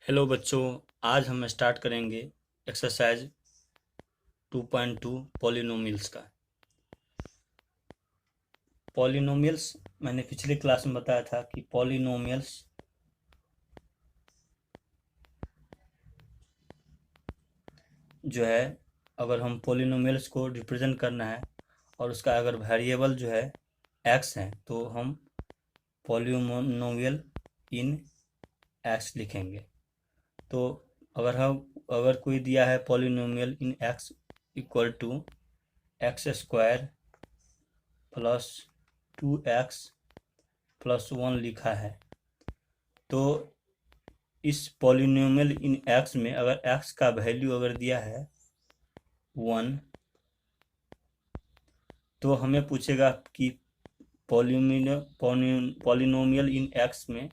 Hello बच्चों, आज हम स्टार्ट करेंगे एक्सरसाइज 2.2 पॉलिनोमियल्स का। पॉलिनोमियल्स मैंने पिछले क्लास में बताया था कि पॉलिनोमियल्स जो है, अगर हम पॉलिनोमियल्स को रिप्रेजेंट करना है और उसका अगर वेरिएबल जो है एक्स है तो हम पॉलिनोमियल इन एक्स लिखेंगे। तो अगर कोई दिया है polynomial in X equal to X square plus 2x plus 1 लिखा है, तो इस पॉलिनोमियल इन एक्स में अगर एक्स का वैल्यू अगर दिया है 1, तो हमें पूछेगा कि पॉलिनोमियल इन एक्स में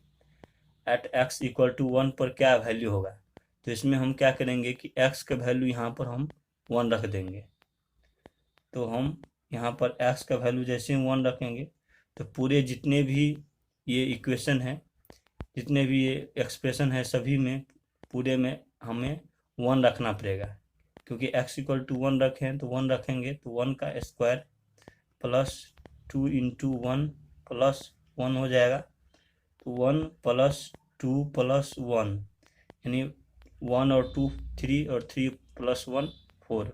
एट एक्स इक्वल टू 1 पर क्या वैल्यू होगा। तो इसमें हम क्या करेंगे कि एक्स का वैल्यू यहाँ पर हम 1 रख देंगे। तो हम यहाँ पर एक्स का वैल्यू जैसे ही 1 रखेंगे तो पूरे जितने भी ये इक्वेशन है, जितने भी ये एक्सप्रेशन है, सभी में पूरे में हमें 1 रखना पड़ेगा, क्योंकि x इक्वल टू 1 रखें तो 1 रखेंगे तो 1 का स्क्वायर प्लस 2 इंटू 1 प्लस 1 हो जाएगा। तो 1 प्लस 2 प्लस 1 यानी 1 और 2 3 और 3 प्लस 1 4।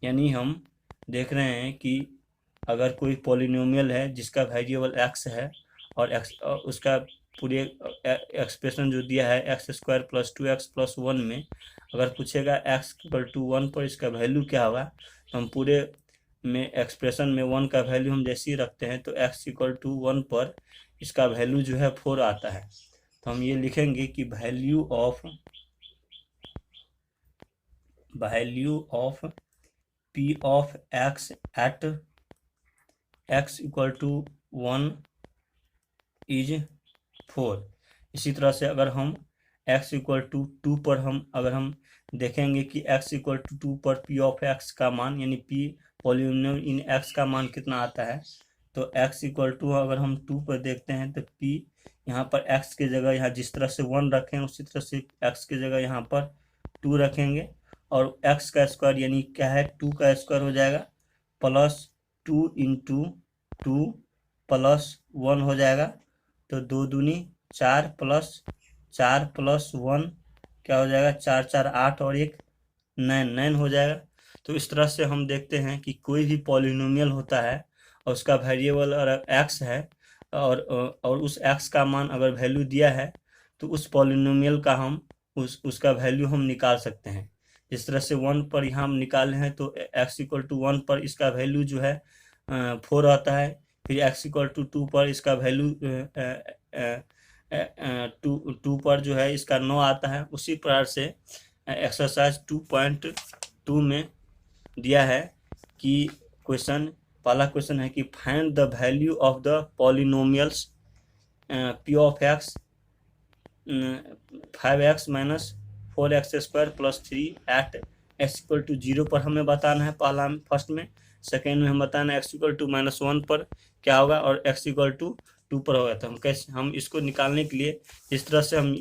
यानी हम देख रहे हैं कि अगर कोई पॉलिनोमियल है जिसका वेरिएबल x है और उसका पूरे एक्सप्रेशन जो दिया है x square plus 2x plus 1 में अगर पूछेगा x इक्वल टू 1 पर इसका वैल्यू क्या होगा, तो हम पूरे में एक्सप्रेशन में 1 का वैल्यू हम जैसे ही रखते हैं तो x इक्वल टू 1 पर इसका वैल्यू जो है 4 आता है। तो हम ये लिखेंगे कि value of p of x at x equal to 1 is 4। इसी तरह से अगर हम x इक्वल टू 2 पर अगर हम देखेंगे कि x इक्वल टू 2 पर p ऑफ x का मान यानी p पॉलिनोमियल इन x का मान कितना आता है, तो x इक्वल टू अगर हम 2 पर देखते हैं तो p यहाँ पर x के जगह यहाँ जिस तरह से 1 रखें उसी तरह से x के जगह यहाँ पर 2 रखेंगे और x का स्क्वायर यानी क्या है 2 का स्क्वायर हो जाएगा प्लस 2 इंटू 2 प्लस 1 हो जाएगा। तो 2 दूनी 4 प्लस 4 प्लस 1 क्या हो जाएगा 4 4 8 और 1 9 हो जाएगा। तो इस तरह से हम देखते हैं कि कोई भी पॉलिनोमियल होता है और उसका वेरिएबल अगर x है और उस x का मान अगर वैल्यू दिया है तो उस पॉलिनोमियल का हम उसका वैल्यू हम निकाल सकते हैं। जिस तरह से 1 पर यहाँ हम निकाले हैं तो x इक्वल टू 1 पर इसका वैल्यू जो है 4 आता है। फिर x इक्वल टू 2 पर इसका वैल्यू 2 पर जो है इसका 9 आता है। उसी प्रकार से एक्सरसाइज 2.2 में दिया है कि पहला क्वेश्चन है कि find the value of the polynomials p of x 5x minus 4x square plus 3 at x equal to 0 पर हमें बताना है पहला फर्स्ट में। सेकेंड में हम बताना है x इक्वल टू -1 पर क्या होगा और x इक्वल टू 2 पर होगा। तो हम इसको निकालने के लिए जिस तरह से हम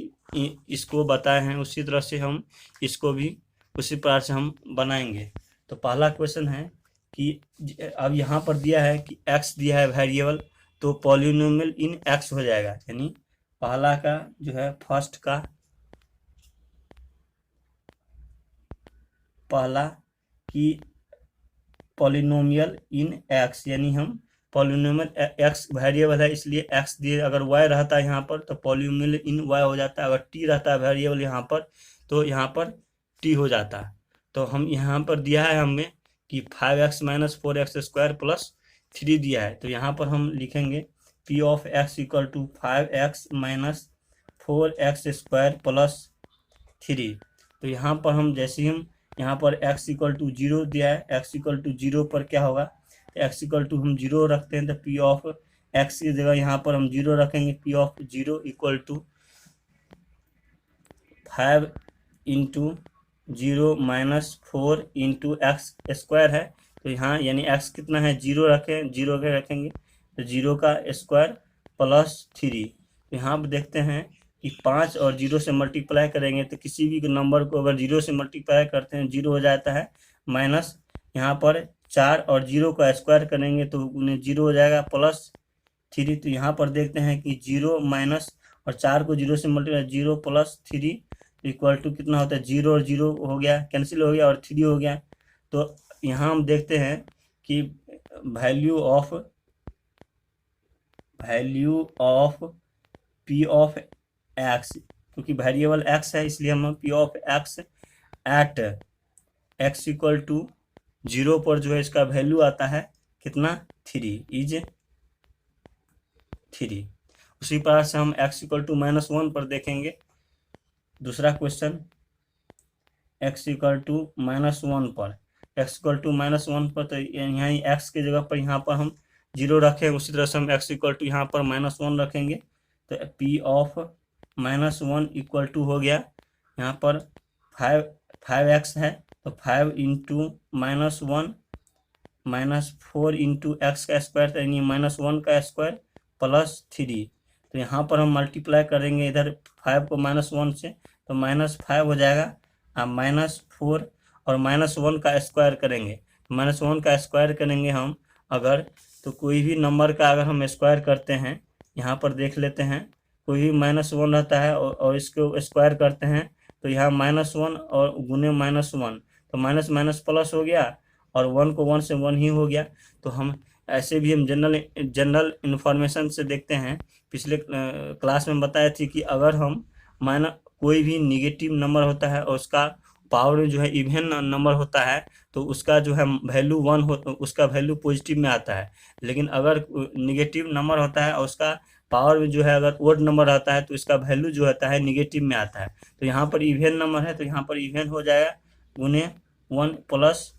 इसको बताए हैं उसी तरह से हम इसको भी उसी प्रकार से हम बनाएंगे। तो पहला क्वेश्चन है कि अब यहाँ पर दिया है कि x दिया है वेरिएबल, तो पॉलिनोमियल इन x हो जाएगा। यानी पहला का जो है फर्स्ट का पहला कि पॉलिनोमियल इन x, यानी हम पॉलिनोमियल x वेरिएबल है इसलिए x दिए, अगर y रहता है यहाँ पर तो पॉलिनोमियल इन y हो जाता है। अगर t रहता है वेरिएबल यहाँ पर तो यहाँ पर t हो जाता है। तो हम यहाँ पर दिया है हमें कि 5x minus 4x square plus 3 दिया है। तो यहाँ पर हम लिखेंगे p of x equal to 5x minus 4x square plus 3। तो यहाँ पर हम जैसे ही हम यहाँ पर x इक्वल टू 0 दिया है, x इक्वल टू 0 पर क्या होगा, x इक्वल टू हम 0 रखते हैं तो p ऑफ x की जगह यहाँ पर हम 0 रखेंगे। p of 0 equal to 5 into 0 minus 4 into X square है। तो यहाँ यानी x कितना है 0 रखें, 0 के रखेंगे तो 0 का स्क्वायर प्लस 3। तो यहाँ पर देखते हैं कि 5 और 0 से मल्टीप्लाई करेंगे तो किसी भी नंबर को अगर 0 से मल्टीप्लाई करते हैं 0 हो जाता है, माइनस यहाँ पर 4 और 0 का स्क्वायर करेंगे तो 0 हो जाएगा, प्लस 3। तो यहाँ पर देखते हैं कि 0 माइनस और 4 को 0 से मल्टीप्लाई, 0 प्लस 3 इक्वल टू कितना होता है, 0 और 0 हो गया, कैंसिल हो गया और 3 हो गया। तो यहाँ हम देखते हैं कि value of P of X, क्योंकि वेरिएबल एक्स है इसलिए हम P of X at X equal to 0 पर जो है इसका वैल्यू आता है कितना, 3 इज 3। उसी प्रकार से हम x इक्वल टू -1 पर देखेंगे। दूसरा क्वेश्चन x इक्वल टू -1 पर, x इक्वल टू -1 पर तो यहाँ x के जगह पर यहाँ पर हम 0 रखें, उसी तरह से हम x इक्वल टू यहाँ पर -1 रखेंगे। तो p ऑफ -1 इक्वल टू हो गया यहाँ पर 5x है, तो 5 इंटू -1 -4 इंटू एक्स का स्क्वायर, यानी -1 का स्क्वायर प्लस 3। तो यहाँ पर हम मल्टीप्लाई करेंगे इधर 5 को -1 से, तो -5 हो जाएगा, अब -4 और -1 का स्क्वायर करेंगे, -1 का स्क्वायर करेंगे हम अगर, तो कोई भी नंबर का अगर हम स्क्वायर करते हैं, यहाँ पर देख लेते हैं, कोई भी -1 रहता है और इसको स्क्वायर करते हैं तो यहाँ -1 और गुने -1, तो माइनस माइनस प्लस हो गया और 1 को 1 से 1 ही हो गया। तो हम ऐसे भी हम जनरल इन्फॉर्मेशन से देखते हैं, पिछले क्लास में बताया थी कि अगर हम कोई भी निगेटिव नंबर होता है और उसका पावर जो है इवन नंबर होता है तो उसका जो है वैल्यू 1 हो, उसका वैल्यू पॉजिटिव में आता है। लेकिन अगर निगेटिव नंबर होता है और उसका पावर में जो है अगर ओड नंबर आता है तो इसका वैल्यू जो होता है निगेटिव में आता है। तो यहाँ पर इवन नंबर है तो यहाँ पर इवन हो जाएगा गुने 1 प्लस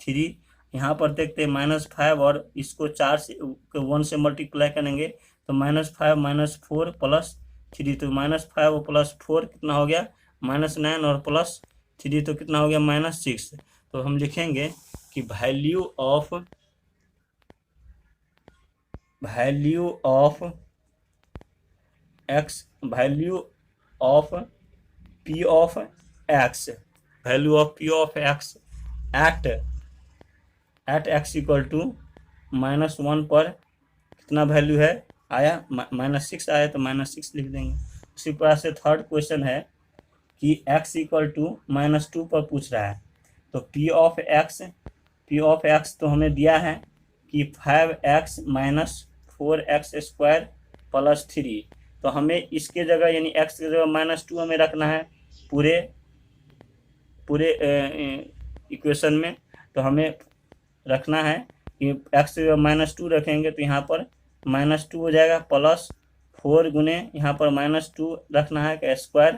3। यहाँ पर देखते हैं -5 और इसको 4 से 1 से मल्टीप्लाई करेंगे तो -5 -4 प्लस 3, तो -5 और प्लस 4 कितना हो गया, -9 और प्लस 3 तो कितना हो गया, -6। तो हम लिखेंगे कि value of X, value of P of X, value of P of X at X equal to -1 पर कितना वैल्यू है आया, -6 आया, तो -6 लिख देंगे। उसी प्रकार से थर्ड क्वेश्चन है कि x इक्वल टू -2 पर पूछ रहा है, तो p ऑफ x तो हमें दिया है कि 5x - 4x स्क्वायर प्लस 3। तो हमें इसके जगह यानी x की जगह -2 हमें रखना है पूरे इक्वेशन में। तो हमें रखना है कि x की जगह -2 रखेंगे तो यहाँ पर -2 हो जाएगा, प्लस 4 गुने यहाँ पर -2 रखना है का स्क्वायर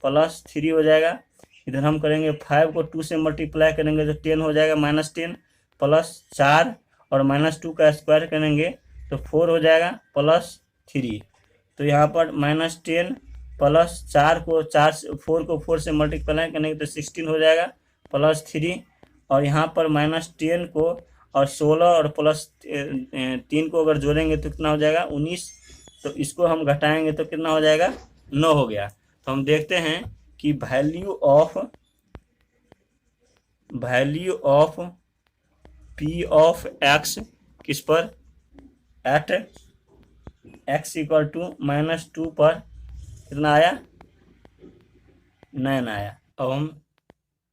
प्लस 3 हो जाएगा। इधर हम करेंगे 5 को 2 से मल्टीप्लाई करेंगे तो 10 हो जाएगा, -10 प्लस 4 और -2 का स्क्वायर करेंगे तो 4 हो जाएगा प्लस 3। तो यहाँ पर -10 प्लस 4 को 4 से मल्टीप्लाई करेंगे तो 16 हो जाएगा प्लस 3। और यहाँ पर -10 को और 16 और प्लस 3 को अगर जोड़ेंगे तो कितना हो जाएगा, 19। तो इसको हम घटाएंगे तो कितना हो जाएगा, 9 हो गया। तो हम देखते हैं कि value of P of x किस पर, एट एक्स इक्वल टू -2 पर कितना आया, 9 आया। अब हम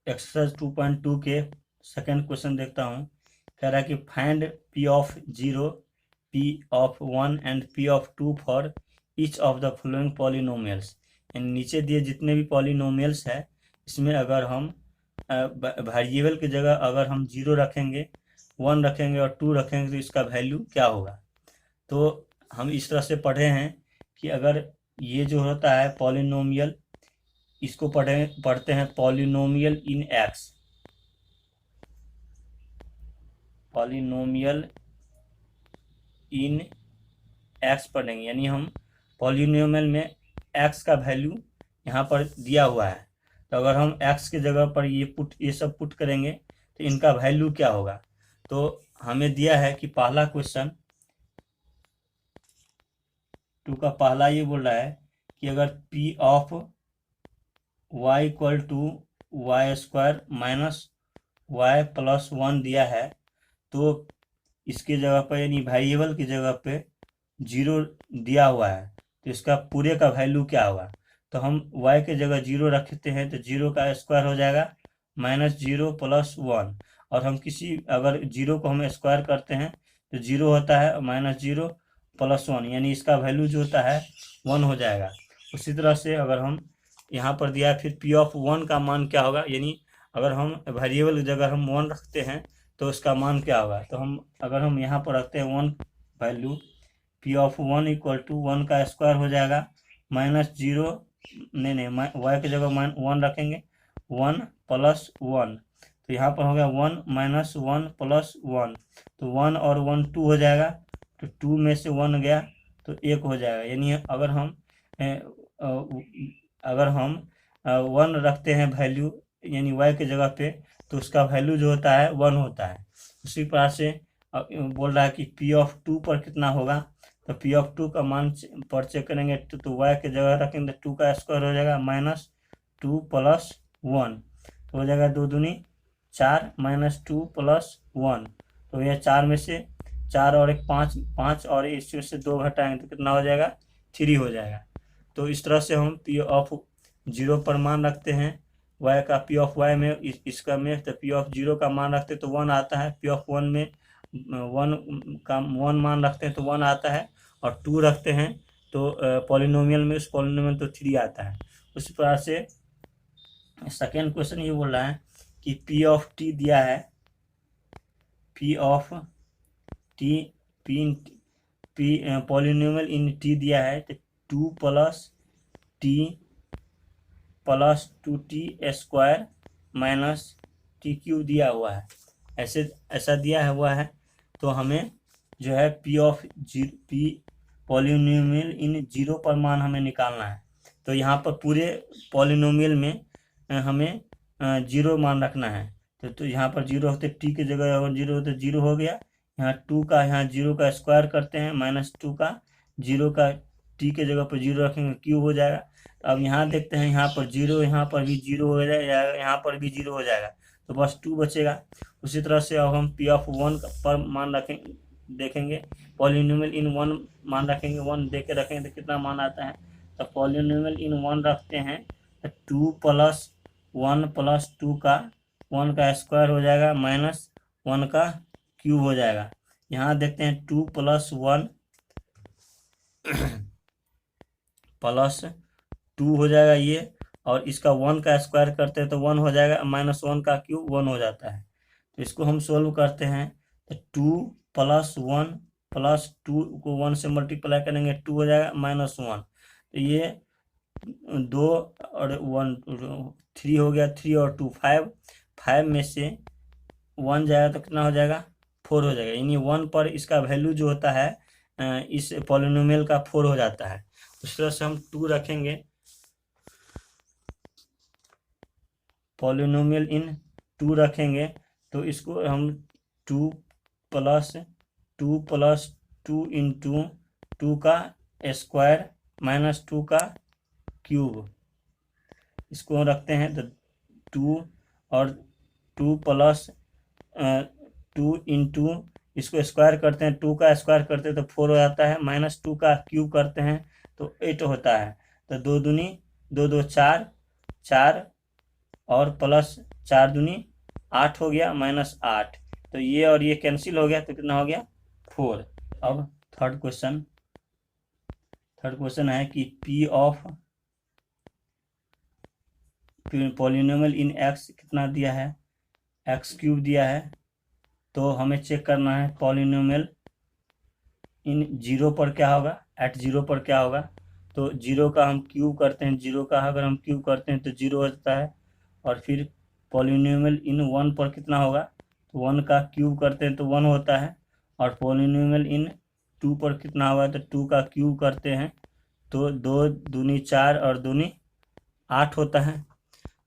एक्सरसाइज 2.2 के सेकेंड क्वेश्चन देखता हूँ। कह रहा है कि find p of 0, p of 1 and p of 2 for each of the following polynomials. नीचे दिए जितने भी पॉलिनोमियल्स है इसमें अगर हम वेरिएबल की जगह अगर हम 0 रखेंगे, 1 रखेंगे और 2 रखेंगे तो इसका वैल्यू क्या होगा। तो हम इस तरह से पढ़े हैं कि अगर ये जो होता है पॉलिनोमियल, इसको पढ़ते हैं polynomial in x, polynomial in x पढ़ेंगे, यानी हम पॉलिनोमियल में एक्स का वैल्यू यहाँ पर दिया हुआ है। तो अगर हम एक्स की जगह पर ये सब पुट करेंगे तो इनका वैल्यू क्या होगा। तो हमें दिया है कि पहला क्वेश्चन 2 का पहला ये बोल रहा है कि अगर P of Y equal to Y square minus Y plus 1 दिया है, तो इसकी जगह पर यानी वेरिएबल की जगह पे 0 दिया हुआ है, तो इसका पूरे का वैल्यू क्या होगा। तो हम y के जगह 0 रखते हैं तो 0 का स्क्वायर हो जाएगा -0 प्लस 1, और हम किसी अगर 0 को हम स्क्वायर करते हैं तो 0 होता है -0 प्लस 1, यानी इसका वैल्यू जो होता है 1 हो जाएगा। उसी तरह से अगर हम यहाँ पर दिया है फिर पी ऑफ 1 का मान क्या होगा, यानी अगर हम वेरिएबल की जगह हम 1 रखते हैं तो उसका मान क्या होगा। तो हम अगर हम यहाँ पर रखते हैं 1 value, P of 1 equal to 1 का स्क्वायर हो जाएगा -0, नहीं y की जगह 1 रखेंगे, 1 प्लस 1, तो यहाँ पर हो गया 1 माइनस 1 प्लस 1, तो 1 और 1 2 हो जाएगा, तो 2 में से 1 गया तो 1 हो जाएगा। यानी अगर हम 1 रखते हैं वैल्यू यानी y की जगह पे, तो उसका वैल्यू जो होता है 1 होता है। उसी प्रकार से बोल रहा है कि पी ऑफ 2 पर कितना होगा, तो पी ऑफ 2 का मान पर चेक करेंगे तो y की जगह रखेंगे तो 2 का स्क्वायर हो जाएगा -2 प्लस 1, तो हो जाएगा 2 दूनी 4 -2 प्लस 1, तो यह 4 में से 4 और 1 5 और इसमें से 2 घटाएंगे तो कितना हो जाएगा 3 हो जाएगा। तो इस तरह से हम पी ऑफ 0 पर मान रखते हैं y का, पी ऑफ y में इसका में तो पी ऑफ 0 का मान रखते तो 1 आता है, पी ऑफ 1 में 1 मान रखते हैं तो 1 आता है, और 2 रखते हैं तो पॉलिनोमियल में उस पॉलिनोमियल तो 3 आता है। उसी प्रकार से सेकेंड क्वेश्चन ये बोल रहा है कि पी ऑफ टी दिया है, p of T P polynomial in T दिया है, तो 2 plus T plus 2t square minus T cube दिया हुआ है, ऐसा दिया हुआ है। तो हमें जो है पी पॉलिनोमियल इन 0 पर मान हमें निकालना है। तो यहाँ पर पूरे पॉलिनोमियल में हमें 0 मान रखना है, तो यहाँ पर 0 होते टी की जगह अगर 0 होते 0 हो गया, यहाँ 2 का यहाँ 0 का स्क्वायर करते हैं -2 का 0 का टी के जगह पर 0 रखेंगे क्यूब हो जाएगा। अब यहाँ देखते हैं यहाँ पर 0, यहाँ पर भी 0 हो जाएगा, यहाँ पर भी 0 हो जाएगा, तो बस 2 बचेगा। उसी तरह से अब हम पी ऑफ 1 पर मान रखेंगे, देखेंगे पॉलिनोमियल इन 1 मान रखेंगे, 1 दे के रखेंगे तो कितना मान आता है। तो पॉलिनोमियल इन 1 रखते हैं तो 2 प्लस 1 प्लस 2 का 1 का स्क्वायर हो जाएगा -1 का क्यूब हो जाएगा। यहाँ देखते हैं 2 प्लस 1 प्लस 2 हो जाएगा ये, और इसका 1 का स्क्वायर करते हैं तो 1 हो जाएगा, -1 का क्यूब 1 हो जाता है। तो इसको हम सोल्व करते हैं तो 2 प्लस 1 प्लस 2 को 1 से मल्टीप्लाई करेंगे 2 हो जाएगा -1, तो ये 2 और 1 3 हो गया, 3 और 2 5 में से 1 जाएगा तो कितना हो जाएगा 4 हो जाएगा, यानी 1 पर इसका वैल्यू जो होता है इस पॉलिनोमियल का 4 हो जाता है। उस तरह से हम 2 रखेंगे, पॉलिनोमियल इन 2 रखेंगे तो इसको हम 2 प्लस 2 इंटू 2 का स्क्वायर -2 का क्यूब, इसको रखते हैं तो 2 और 2 प्लस 2 इंटू इसको स्क्वायर करते हैं, 2 का स्क्वायर करते हैं तो 4 हो जाता है, -2 का क्यूब करते हैं तो 8 होता है। तो 2 दूनी 2 2 4 और प्लस 4 दूनी 8 हो गया -8, तो ये और ये कैंसिल हो गया तो कितना हो गया 4। अब थर्ड क्वेश्चन है कि P of polynomial in x कितना दिया है, x³ दिया है, तो हमें चेक करना है पॉलिनोमियल इन 0 पर क्या होगा, एट 0 पर क्या होगा। तो 0 का हम क्यूब करते हैं, 0 का अगर हम क्यूब करते हैं तो 0 हो जाता है, और फिर पॉलिनोमियल इन 1 पर कितना होगा, तो 1 का क्यूब करते हैं तो 1 होता है, और पॉलिनोमियल इन 2 पर कितना होगा तो 2 का क्यूब करते हैं तो 2 दूनी 4 और दूनी 8 होता है।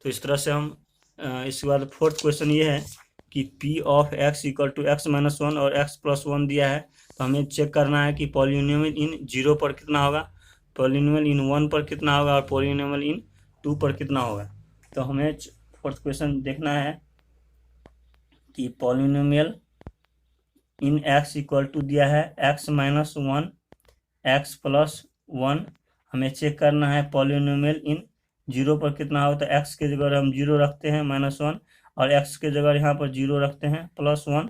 तो इस तरह से हम इसके बाद फोर्थ क्वेश्चन ये है कि P of x equal to x-1 और x+1 दिया है, तो हमें चेक करना है कि पॉलिनोमियल इन 0 पर कितना होगा। पॉलिनोमियल इन 1 पर कितना होगा और पॉलिनोमियल इन 2 पर कितना होगा। तो हमें फोर्थ क्वेश्चन देखना है कि polynomial in x equal to दिया है x माइनस 1 x प्लस 1। हमें चेक करना है पॉलिनोमियल इन 0 पर कितना होता है। x के जगह हम 0 रखते हैं -1 और x के जगह यहाँ पर 0 रखते हैं +1।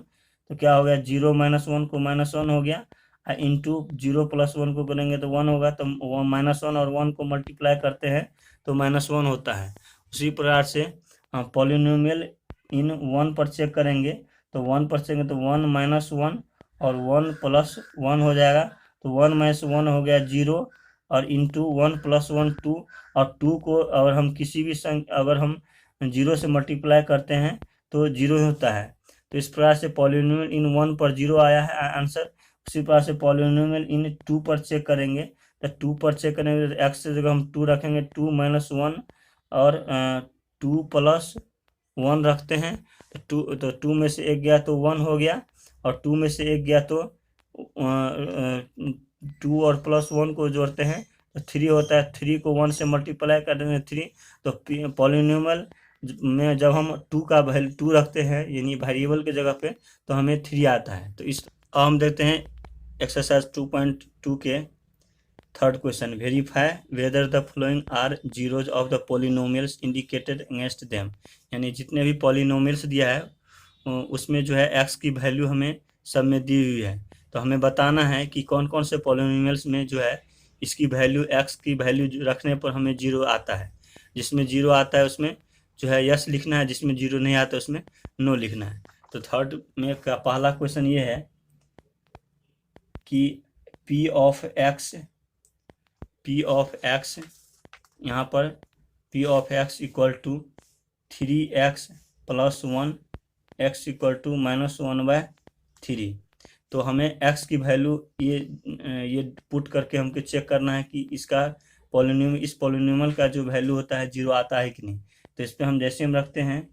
तो क्या हो गया 0 -1 को -1 हो गया, इंटू 0 + 1 को करेंगे तो 1 होगा। तो -1 और 1 को मल्टीप्लाई करते हैं तो -1 होता है। उसी प्रकार से पॉलिनोमियल इन 1 पर चेक करेंगे तो 1 पर चेक तो 1 -1 और 1 + 1 हो जाएगा। तो 1 - 1 हो गया 0 और इंटू 1 + 1 2 और 2 को अगर हम किसी भी अगर हम 0 से मल्टीप्लाई करते हैं तो 0 होता है। तो इस प्रकार से पॉलिनोमियल इन 1 पर 0 आया है आंसर। उसी प्रकार से पॉलिनोमियल इन 2 पर चेक करेंगे तो 2 पर चेक करेंगे तो x की जगह हम 2 रखेंगे, 2 - 1 और 2 + 1 रखते हैं। तो 2 में से 1 गया तो 1 हो गया और 2 में से 1 गया तो 2 और +1 को जोड़ते हैं तो 3 होता है। 3 को 1 से मल्टीप्लाई कर देंगे 3। तो पॉलिनोमियल में जब हम 2 का वैल्यू 2 रखते हैं यानी वेरिएबल के जगह पे तो हमें 3 आता है। तो इस हम देखते हैं एक्सरसाइज 2.2 के third question. Verify whether the following are zeros of the polynomials indicated against them. यानी जितने भी पॉलिनोमियल्स दिया है उसमें जो है x की वैल्यू हमें सब में दी हुई है। तो हमें बताना है कि कौन कौन से पॉलिनोमियल्स में जो है इसकी वैल्यू x की वैल्यू रखने पर हमें 0 आता है। जिसमें 0 आता है उसमें जो है यस लिखना है, जिसमें 0 नहीं आता है उसमें नो लिखना है। तो थर्ड में का पहला क्वेश्चन ये है कि p ऑफ x यहाँ पर p of x equal to 3x + 1 x equal to -1/3। तो हमें x की वैल्यू ये पुट करके हमको चेक करना है कि इसका इस पॉलिनोमियल का जो वैल्यू होता है 0 आता है कि नहीं। तो इस पर हम जैसे हम रखते हैं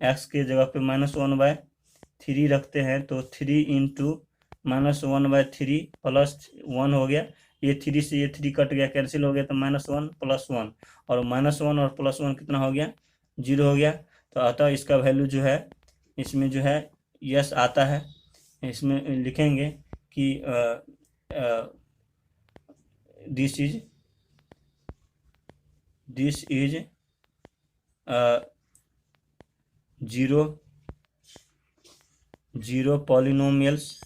x के जगह पे -1/3 रखते हैं तो 3 × -1/3 + 1 हो गया। ये 3 से ये 3 कट गया, कैंसिल हो गया तो -1 + 1 और -1 और +1 कितना हो गया 0 हो गया। तो अतः इसका वैल्यू जो है इसमें जो है यस आता है। इसमें लिखेंगे कि this is 0 polynomials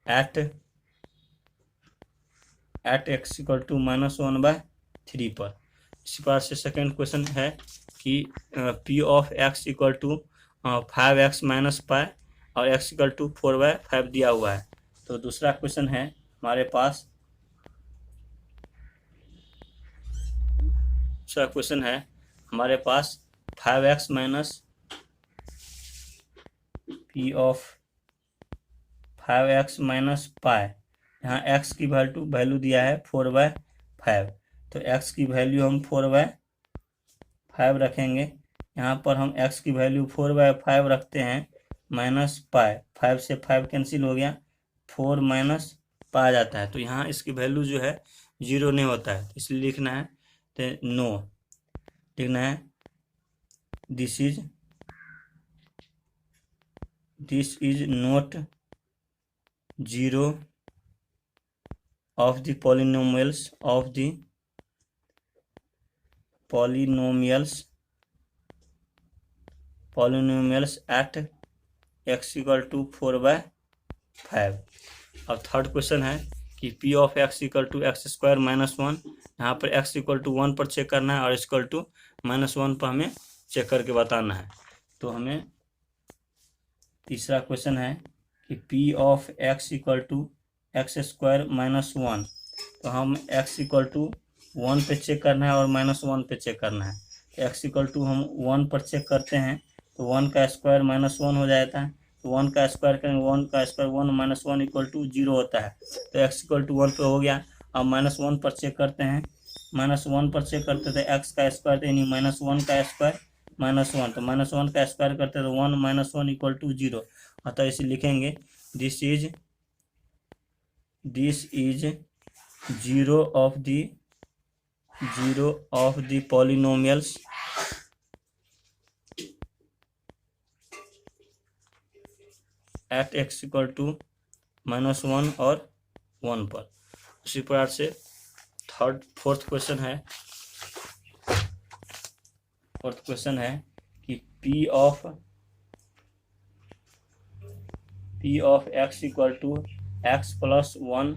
at x equal to -1/3 पर। इसी प्रकार से सेकेंड क्वेश्चन है कि p of x equal to 5x - π और x इक्वल टू 4/5 दिया हुआ है। तो दूसरा क्वेश्चन है हमारे पास, दूसरा क्वेश्चन है हमारे पास 5x - p ऑफ 5x - π। यहाँ x की वैल्यू दिया है 4/5। तो x की वैल्यू हम 4/5 रखेंगे। यहाँ पर हम x की वैल्यू 4/5 रखते हैं -π, 5 से 5 कैंसिल हो गया, 4 - π आ जाता है। तो यहाँ इसकी वैल्यू जो है 0 नहीं होता है, इसलिए लिखना है तो नो लिखना है। This is not 0 of the polynomials at x equal to 4/5। अब थर्ड क्वेश्चन है कि p of x equal to x² - 1। यहाँ पर x इक्वल टू 1 पर चेक करना है और इक्वल टू -1 पर हमें चेक करके बताना है। तो हमें तीसरा क्वेश्चन है कि p of x equal to x² - 1। तो हम x इक्वल टू 1 पे चेक करना है और -1 पे चेक करना है। तो x इक्वल टू हम 1 पर चेक करते हैं तो 1 का स्क्वायर -1 हो जाता है। तो 1 का स्क्वायर करेंगे, 1 का स्क्वायर 1 - 1 इक्वल टू 0 होता है। तो x इक्वल टू 1 पे हो गया। अब -1 पर चेक करते हैं, -1 पर चेक करते थे x का स्क्वायर यानी -1 का स्क्वायर -1, तो -1 का स्क्वायर करते तो 1 - 1 इक्वल टू 0। अतः इसे लिखेंगे this is this is zero of the polynomials at x equal to -1 और 1 पर। उसी प्रकार से फोर्थ क्वेश्चन है कि p of x equal to x plus 1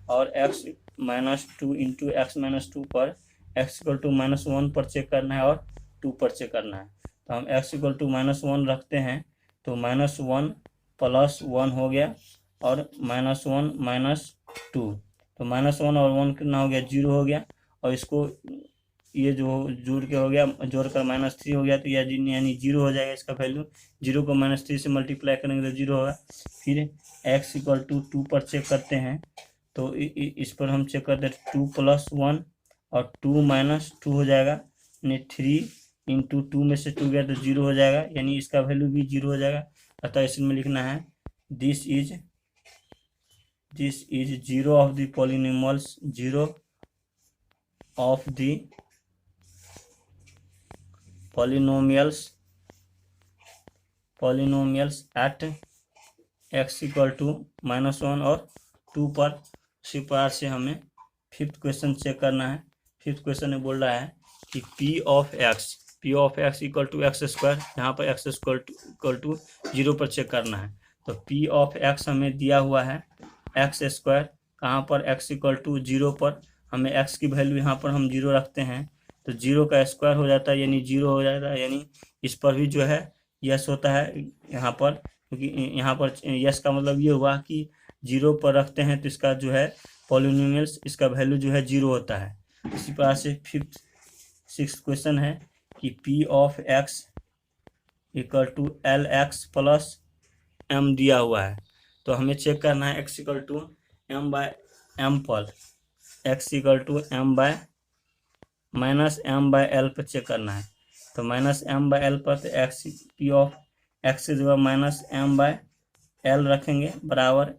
और x minus 2 into X minus 2 पर x इक्वल टू -1 पर चेक करना है और 2 पर चेक करना है। तो हम x इक्वल टू -1 रखते हैं, तो -1 प्लस 1 हो गया और -1 माइनस 2, तो -1 और 1 कितना हो गया, 0 हो गया। और इसको ये जो जोड़ के हो गया, जोड़कर -3 हो गया, तो यह यानी 0 हो जाएगा इसका वैल्यू। 0 को -3 से मल्टीप्लाई करेंगे तो 0 होगा। फिर x इक्वल टू 2 पर चेक करते हैं, तो इस पर हम चेक करते हैं 2 प्लस 1 और 2 माइनस 2 हो जाएगा, यानी 3 इंटू 2 में से 2 गया तो 0 हो जाएगा, यानी इसका वैल्यू भी 0 हो जाएगा। अतः इसमें लिखना है this is zero of the polynomials, zero of the polynomials at x equal to -1 और 2 पर। उसी प्रकार से हमें फिफ्थ क्वेश्चन चेक करना है। फिफ्थ क्वेश्चन में बोल रहा है कि p of x equal to X square, यहाँ पर x इक्वल टू 0 पर चेक करना है। तो p ऑफ x हमें दिया हुआ है एक्स स्क्वायर, कहाँ पर, x इक्वल टू 0 पर। हमें x की वैल्यू यहाँ पर हम 0 रखते हैं, तो 0 का स्क्वायर हो जाता है, यानी 0 हो जाता है, यानी इस पर भी जो है यस होता है यहाँ पर, क्योंकि यहाँ पर यस का मतलब ये हुआ कि 0 पर रखते हैं तो इसका जो है पॉलिनोमियल्स, इसका वैल्यू जो है 0 होता है। इसी प्रकार से सिक्स्थ क्वेश्चन है कि p of x equal to L X plus m दिया हुआ है, तो हमें चेक करना है x equal to m by m पर, x equal to m by -m by l पर चेक करना है। तो -m बाय l पर, तो p ऑफ x की जगह -m बाय l रखेंगे, बराबर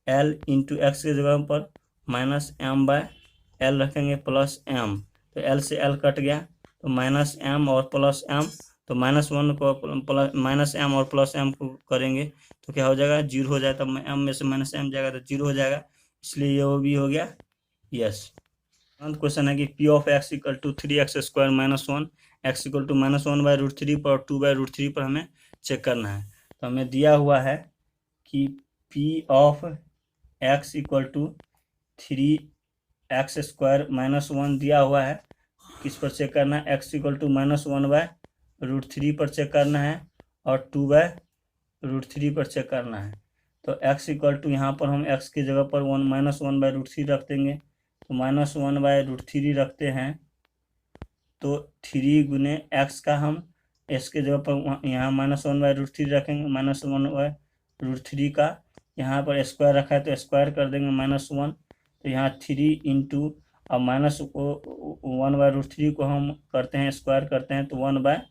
l इंटू एक्स की जगह पर -m बाय l रखेंगे प्लस m, तो l से l कट गया, तो -m और प्लस m, तो -1 को -m और प्लस m को करेंगे तो क्या हो जाएगा, 0 हो जाएगा। तब m में से -m जाएगा तो 0 हो जाएगा, इसलिए ये वो भी हो गया यस। क्वेश्चन है कि p of x equal to 3x square -1, x equal to -1 by √3 पर और 2 बाय √3 पर हमें चेक करना है। तो हमें दिया हुआ है कि p of x equal to 3x square -1 दिया हुआ है, किस पर चेक करना है, x इक्वल टू -1 बाय √3 पर चेक करना है और 2 बाय √3 पर चेक करना है। तो x इक्वल टू यहाँ पर हम x की जगह पर -1 बाय √3 रख देंगे, तो -1 बाय √3 रखते हैं, तो 3 गुने x का हम x की जगह पर यहाँ -1 बाय √3 रखेंगे, -1 बाय √3 का यहाँ पर स्क्वायर रखा है तो स्क्वायर कर देंगे -1, तो यहाँ 3 इंटू अब -1 बाय √3 को हम करते हैं स्क्वायर करते हैं तो 1 बाय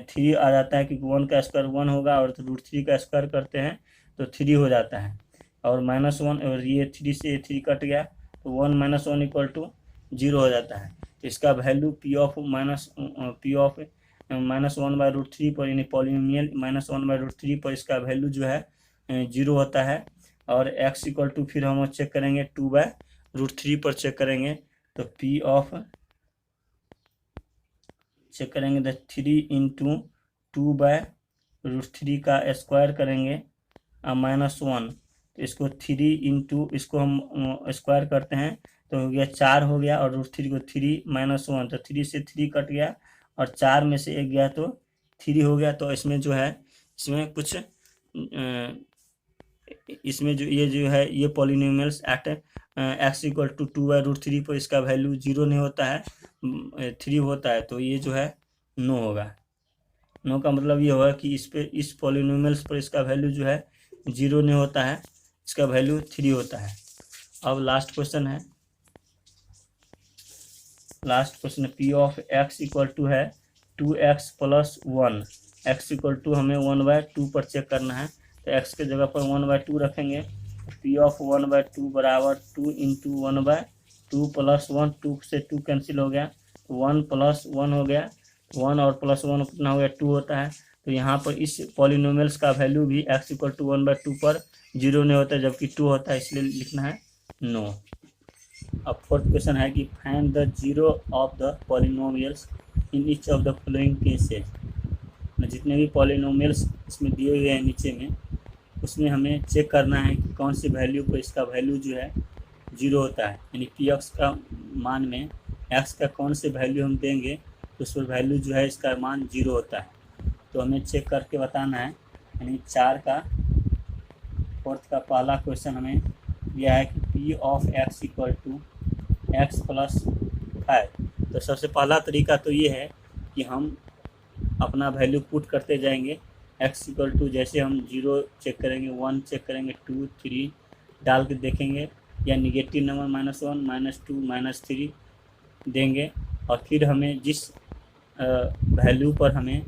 3 आ जाता है, क्योंकि 1 का स्क्वायर 1 होगा और √3 का स्क्वायर करते हैं तो 3 हो जाता है, और -1 और ये 3 से 3 कट गया, तो 1 - 1 इक्वल टू 0 हो जाता है। तो इसका वैल्यू p ऑफ -1 बाय √3 पर, यानी पॉलिनोमियल -1 बाय √3 पर इसका वैल्यू जो है 0 होता है। और x इक्वल टू फिर हम चेक करेंगे 2 बाय √3 पर चेक करेंगे, तो p ऑफ चेक करेंगे तो 3 इंटू 2 बाय √3 का स्क्वायर करेंगे -1, तो इसको 3 इंटू इसको हम स्क्वायर करते हैं तो हो गया 4 हो गया, और √3 को 3 -1, तो 3 से 3 कट गया और 4 में से 1 गया तो 3 हो गया। तो इसमें जो है इसमें कुछ इसमें जो ये जो है ये polynomials at x equal to 2 by √3 पर इसका वैल्यू 0 नहीं होता है, 3 होता है, तो ये जो है नो होगा। नो का मतलब ये होगा कि इस पॉलिनोमियल्स पर इसका वैल्यू जो है 0 नहीं होता है, इसका वैल्यू 3 होता है। अब लास्ट क्वेश्चन है, p of x equal to है 2x plus 1, x equal to हमें 1/2 पर चेक करना है, तो x के जगह पर 1/2 रखेंगे, पी ऑफ 1/2 बराबर 2 इंटू 1/2 प्लस 1, 2 से 2 कैंसिल हो गया, 1 प्लस 1 हो गया, 1 और प्लस 1 कितना हो गया, 2 होता है। तो यहाँ पर इस पॉलिनोमियल्स का वैल्यू भी x इक्वल टू 1/2 पर 0 नहीं होता है, जबकि 2 होता है, इसलिए लिखना है नो। अब फोर्थ क्वेश्चन है कि find the zero of the polynomials in each of the following cases. जितने भी पॉलिनोमियल्स इसमें दिए हुए हैं नीचे में, उसमें हमें चेक करना है कि कौन सी वैल्यू पर इसका वैल्यू जो है जीरो होता है, यानी पी एक्स का मान में एक्स का कौन से वैल्यू हम देंगे तो उस पर वैल्यू जो है इसका मान जीरो होता है। तो हमें चेक करके बताना है, यानी 4 का फोर्थ का पहला क्वेश्चन हमें दिया है कि P of x equal to x plus 5। तो सबसे पहला तरीका तो ये है कि हम अपना वैल्यू पुट करते जाएंगे। एक्स इक्वल टू जैसे हम 0 चेक करेंगे, 1 चेक करेंगे, 2 3 डाल के देखेंगे, या निगेटिव नंबर -1 -2 -3 देंगे, और फिर हमें जिस वैल्यू पर हमें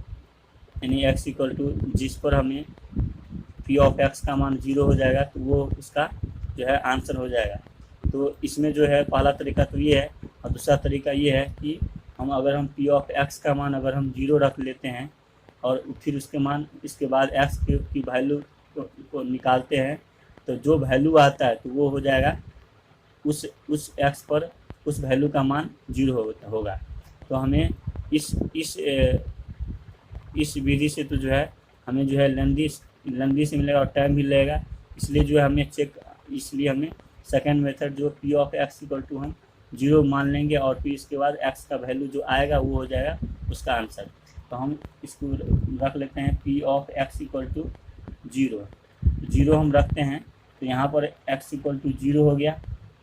यानी एक्स इक्वल टू जिस पर हमें पी ऑफ एक्स का मान 0 हो जाएगा तो वो उसका जो है आंसर हो जाएगा। तो इसमें जो है पहला तरीका तो ये है, और दूसरा तरीका ये है कि अगर हम पी ऑफ एक्स का मान अगर हम 0 रख लेते हैं और फिर उसके मान इसके बाद एक्स की वैल्यू को निकालते हैं, तो जो वैल्यू आता है तो वो हो जाएगा उस एक्स पर उस वैल्यू का मान 0 होगा। तो हमें इस विधि से तो जो है हमें जो है लेंदी से मिलेगा और टाइम भी लगेगा, इसलिए जो है इसलिए हमें सेकेंड मेथड जो p of x equal to हम 0 मान लेंगे, और फिर इसके बाद एक्स का वैल्यू जो आएगा वो हो जाएगा उसका आंसर। तो हम इसको रख लेते हैं p of x equal to 0 हम रखते हैं, तो यहाँ पर एक्स इक्वल टू 0 हो गया,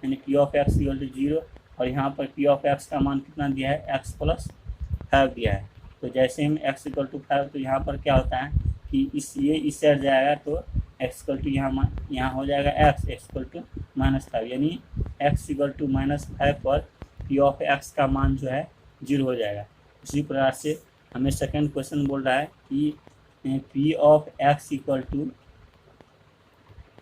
यानी p of x equal to 0, और यहाँ पर पी ऑफ एक्स का मान कितना दिया है, एक्स प्लस 5 दिया है। तो जैसे हम एक्स इक्वल टू 5, तो यहाँ पर क्या होता है कि इस साइड जाएगा तो एक्स इक्वल टू यहाँ हो जाएगा एक्स इक्वल टू -5, यानी एक्स इक्वल टू -5 पर पी ऑफ एक्स का मान जो है 0 हो जाएगा। इसी प्रकार से हमें सेकंड क्वेश्चन बोल रहा है कि P of x equal to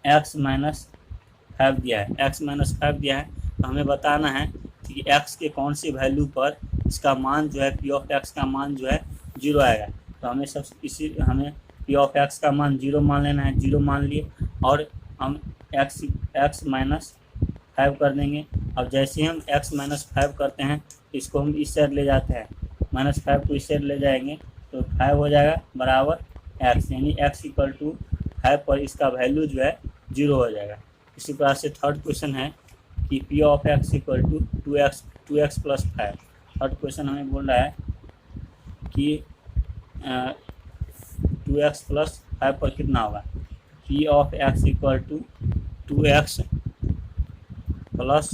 x -5 दिया है, x -5 दिया है, तो हमें बताना है कि x के कौन सी वैल्यू पर इसका मान जो है पी ऑफ एक्स का मान जो है 0 आएगा। तो हमें पी ऑफ एक्स का मान 0 मान लेना है, 0 मान लिए, और हम x -5 कर देंगे। अब जैसे हम x -5 करते हैं इसको हम इस साइड ले जाते हैं, -5 को इस साइड ले जाएंगे तो 5 हो जाएगा बराबर x, यानी x इक्वल टू 5 पर इसका वैल्यू जो है 0 हो जाएगा। इसी प्रकार से थर्ड क्वेश्चन है कि P of x equal to 2x plus 5। Third question हमें बोल रहा है कि 2x प्लस 5 पर कितना होगा, p of x equal to 2x plus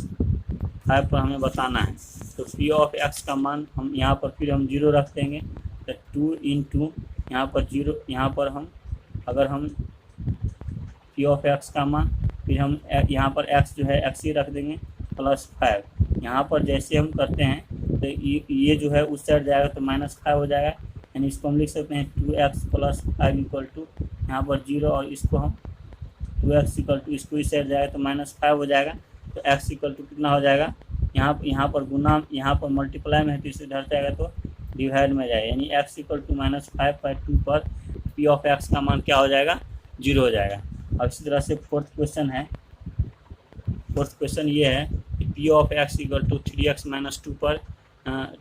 5 पर हमें बताना है। तो पी ऑफ एक्स का मान हम यहाँ पर फिर हम 0 रख देंगे, तो 2 इंटू यहाँ पर 0, यहाँ पर अगर हम पी ऑफ एक्स का मान फिर हम यहाँ पर x जो है x ही रख देंगे प्लस 5। यहाँ पर जैसे हम करते हैं तो ये जो है उस साइड जाएगा तो -5 हो जाएगा, यानी इसको हम लिख सकते हैं 2x प्लस 5 इक्वल टू यहाँ पर 0, और इसको हम 2x इक्वल टू इसको इस साइड जाएगा तो -5 हो जाएगा। तो x इक्वल टू कितना हो जाएगा, यहाँ पर गुना, यहाँ पर मल्टीप्लाई में है तो इसे इधर जाएगा तो डिवाइड में जाएगा, यानी x इक्वल टू -5/2 पर पी ऑफ एक्स का मान क्या हो जाएगा, 0 हो जाएगा। और इसी तरह से फोर्थ क्वेश्चन ये है कि P of x equal to 3x -2 पर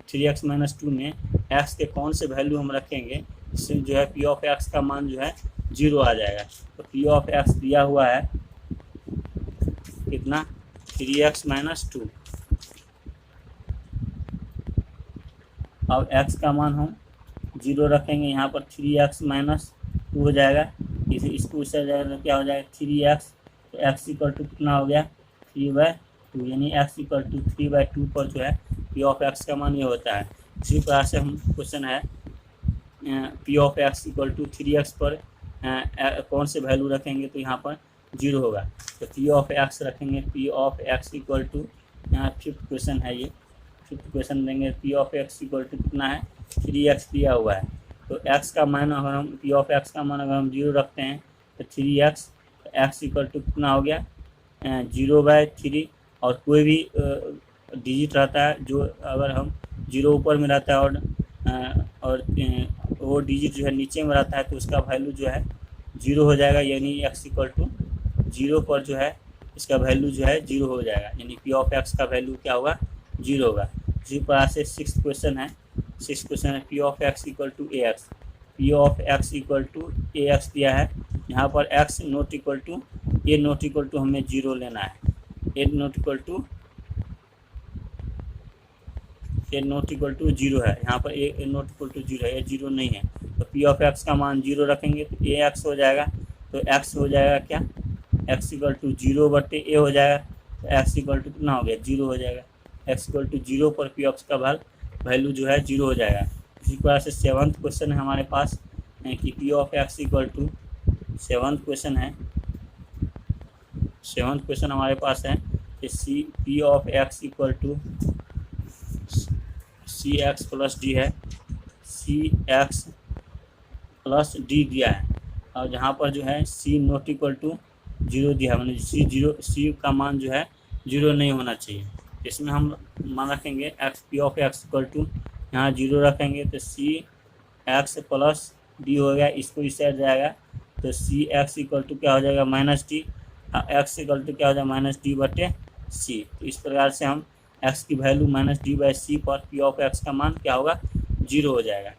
3x -2 में x के कौन से वैल्यू हम रखेंगे इससे जो है पी ऑफ एक्स का मान जो है 0 आ जाएगा। तो पी ऑफ एक्स दिया हुआ है कितना, 3x -2, अब x का मान हम 0 रखेंगे, यहाँ पर 3x -2 हो जाएगा, इसको इससे जाएगा तो क्या हो जाएगा 3x, तो x इक्वल टू कितना हो गया 3/2, यानी x इक्वल टू 3/2 पर जो है पी ऑफ एक्स का मान ये होता है। इसी प्रकार से हम क्वेश्चन है p of x equal to 3x पर कौन से वैल्यू रखेंगे तो यहाँ पर 0 होगा, तो पी ऑफ एक्स रखेंगे, p of x equal to, यहाँ फिफ्थ क्वेश्चन है ये, फिफ्थ क्वेश्चन देंगे p of x equal to कितना है 3x दिया हुआ है। तो x का मान अगर हम पी ऑफ एक्स का मान अगर हम 0 रखते हैं तो 3x, तो एक्स इक्वल टू कितना हो गया 0/3, और कोई भी डिजिट रहता है जो अगर हम 0 ऊपर में रहता है और वो डिजिट जो है नीचे में रहता है तो उसका वैल्यू जो है 0 हो जाएगा, यानी एक्स इक्वल टू 0 पर जो है इसका वैल्यू जो है 0 हो जाएगा, यानी पी ऑफ एक्स का वैल्यू क्या होगा 0 होगा। इसी प्रकार से सिक्स क्वेश्चन है p of x equal to a x. P of x equal to a x दिया है, यहाँ पर x not equal to a not equal to हमें 0 लेना है, ए नॉट इक्वल टू 0 है, यहाँ पर ए नॉट इक्वल टू 0 है, ये 0 नहीं है, तो पी ऑफ एक्स का मान 0 रखेंगे तो ए एक्स हो जाएगा, तो एक्स हो जाएगा क्या एक्स इक्वल टू 0/ए हो जाएगा, तो एक्स इक्वल टू कितना हो गया 0 हो जाएगा, एक्स इक्वल टू 0 पर पी ऑफ का वैल्यू जो है 0 हो जाएगा। इसी प्रकार से सेवन्थ क्वेश्चन है हमारे पास कि P of x equal to seventh question हमारे पास है कि c p of x equal to c x plus d है, सी एक्स प्लस डी दिया है, और जहाँ पर जो है सी नॉट इक्वल टू 0 दिया है, मतलब सी का मान जो है 0 नहीं होना चाहिए। इसमें हम मान रखेंगे x p of x equal to यहाँ 0 रखेंगे तो सी एक्स प्लस डी हो गया, इसको इस साइड जाएगा तो सी एक्स इक्वल टू क्या हो जाएगा -d, एक्स इक्वल टू क्या हो जाएगा -d/c। तो इस प्रकार से हम एक्स की वैल्यू -d/c पर पी ऑफ एक्स का मान क्या होगा 0 हो जाएगा।